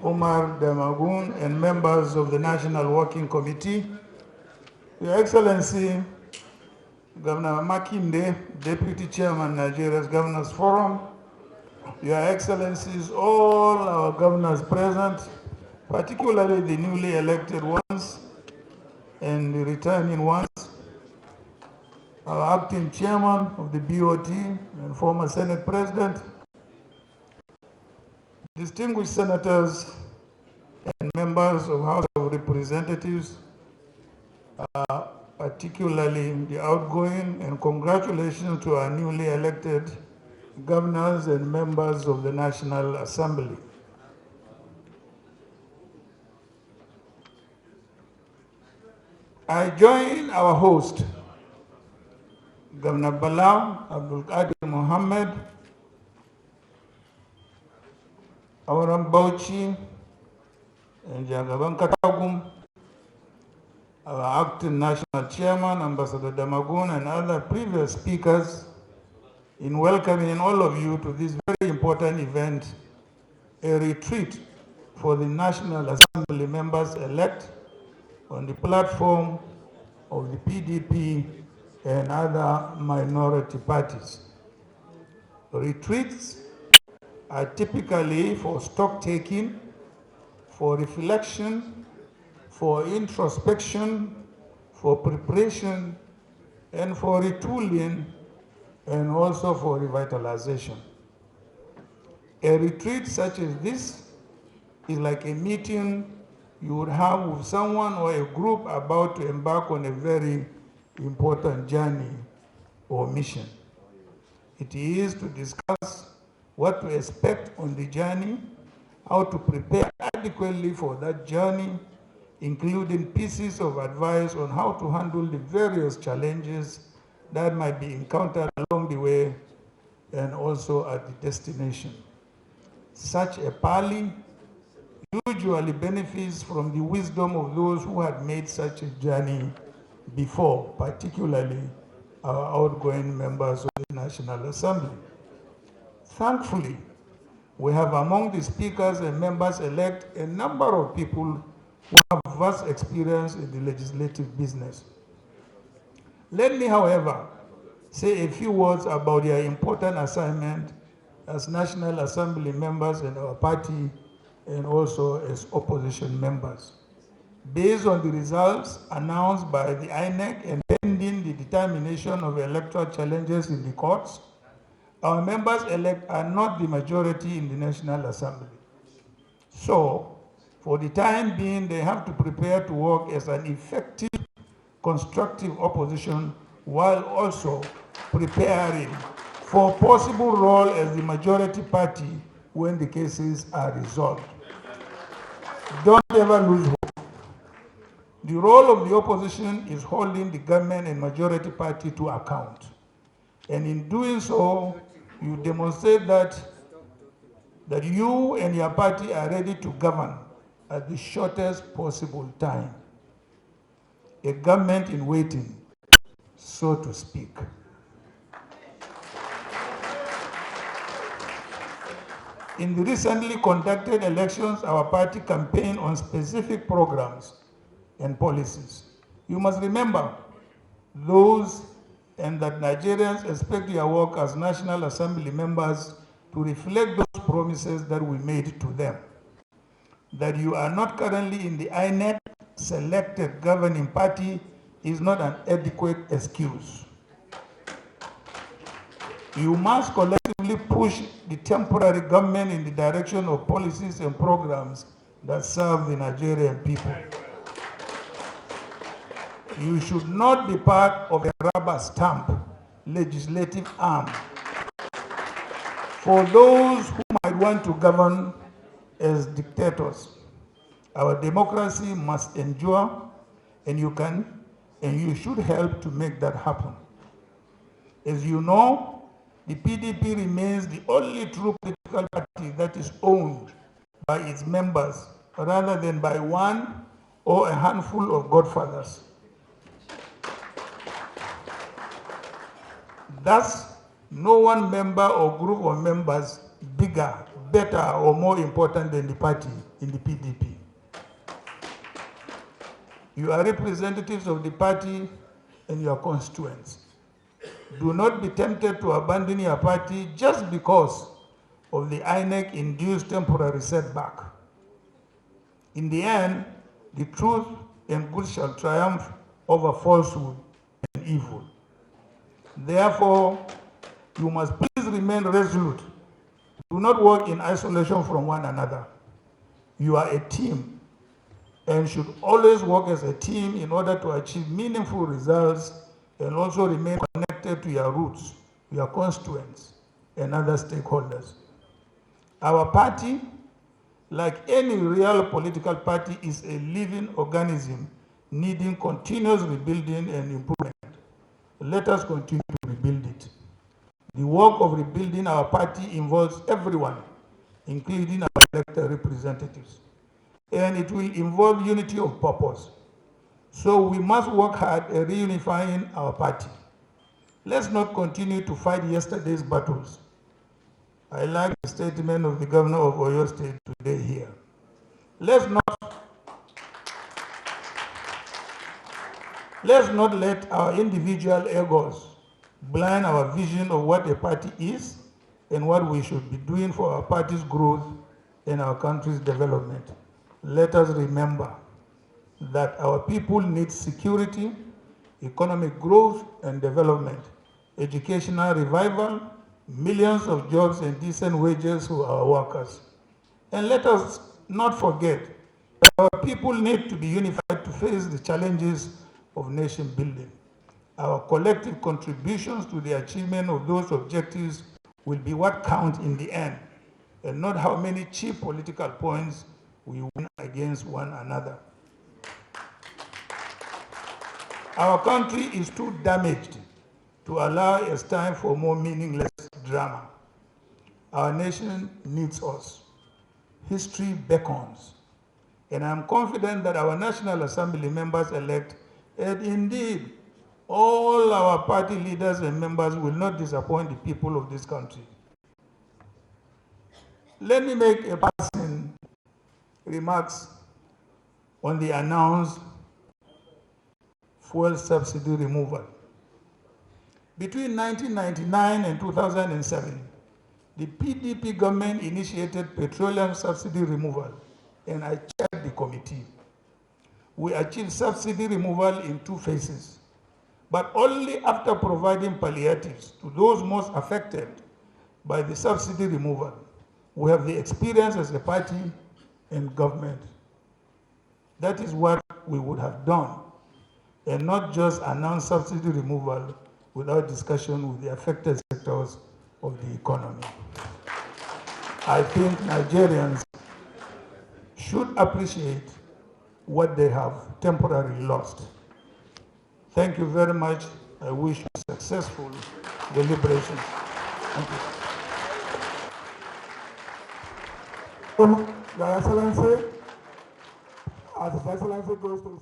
Umar Damagun, and members of the National Working Committee, Your Excellency, Governor Makinde, Deputy Chairman, Nigeria's Governors Forum, Your Excellencies, all our governors present, particularly the newly elected ones and the returning ones, our acting chairman of the BOT and former Senate President, distinguished senators and members of House of Representatives, particularly the outgoing, and congratulations to our newly elected governors and members of the National Assembly. I join our host, Governor Bala Abdul Qadir Mohammed, Auram Bauchi, and Jagaban Katagum, our acting national chairman, Ambassador Damagun, and other previous speakers in welcoming all of you to this very important event, a retreat for the National Assembly members-elect on the platform of the PDP and other minority parties. Retreats are typically for stock-taking, for reflection, for introspection, for preparation, and for retooling, and also for revitalization. A retreat such as this is like a meeting you would have with someone or a group about to embark on a very important journey or mission. It is to discuss what to expect on the journey, how to prepare adequately for that journey, including pieces of advice on how to handle the various challenges that might be encountered along the way and also at the destination. Such a parley usually benefits from the wisdom of those who had made such a journey before, particularly our outgoing members of the National Assembly. Thankfully, we have among the speakers and members-elect a number of people who have vast experience in the legislative business. Let me, however, say a few words about their important assignment as National Assembly members in our party and also as opposition members. Based on the results announced by the INEC and pending the determination of electoral challenges in the courts, our members-elect are not the majority in the National Assembly. So, for the time being, they have to prepare to work as an effective, constructive opposition while also preparing for possible role as the majority party when the cases are resolved. Don't ever lose hope. The role of the opposition is holding the government and majority party to account. And in doing so, you demonstrate that you and your party are ready to govern at the shortest possible time. A government in waiting, so to speak. In the recently conducted elections, our party campaigned on specific programs and policies. You must remember those and that Nigerians expect your work as National Assembly members to reflect those promises that we made to them. That you are not currently in the INEC selected governing party is not an adequate excuse. You must collectively push the temporary government in the direction of policies and programs that serve the Nigerian people. You should not be part of a rubber stamp legislative arm for those who might want to govern as dictators. Our democracy must endure, and you should help to make that happen. As you know, the PDP remains the only true political party that is owned by its members rather than by one or a handful of godfathers. Thus, no one member or group of members, bigger, better or more important than the party in the PDP. You are representatives of the party and your constituents. Do not be tempted to abandon your party just because of the INEC-induced temporary setback. In the end, the truth and good shall triumph over falsehood and evil. Therefore, you must please remain resolute. Do not work in isolation from one another. You are a team and should always work as a team in order to achieve meaningful results and also remain connected to your roots, your constituents, and other stakeholders. Our party, like any real political party, is a living organism needing continuous rebuilding and improvement. Let us continue to rebuild it. The work of rebuilding our party involves everyone, including our elected representatives. And it will involve unity of purpose. So we must work hard at reunifying our party. Let's not continue to fight yesterday's battles. I like the statement of the governor of Oyo State today here. Let's not let our individual egos blind our vision of what a party is and what we should be doing for our party's growth and our country's development. Let us remember that our people need security, economic growth and development, educational revival, millions of jobs and decent wages for our workers. And let us not forget that our people need to be unified to face the challenges of nation building. Our collective contributions to the achievement of those objectives will be what counts in the end, and not how many cheap political points we win against one another. Our country is too damaged to allow us time for more meaningless drama. Our nation needs us. History beckons. And I'm confident that our National Assembly members-elect, and indeed all our party leaders and members, will not disappoint the people of this country. Let me make a passing remarks on the announced fuel subsidy removal. Between 1999 and 2007, the PDP government initiated petroleum subsidy removal, and I chaired the committee. We achieved subsidy removal in 2 phases, but only after providing palliatives to those most affected by the subsidy removal. We have the experience as a party and government. That is what we would have done, and not just announce subsidy removal without discussion with the affected sectors of the economy. I think Nigerians should appreciate what they have temporarily lost. Thank you very much. I wish you successful deliberations. Thank you. Your Excellency, as His Excellency goes to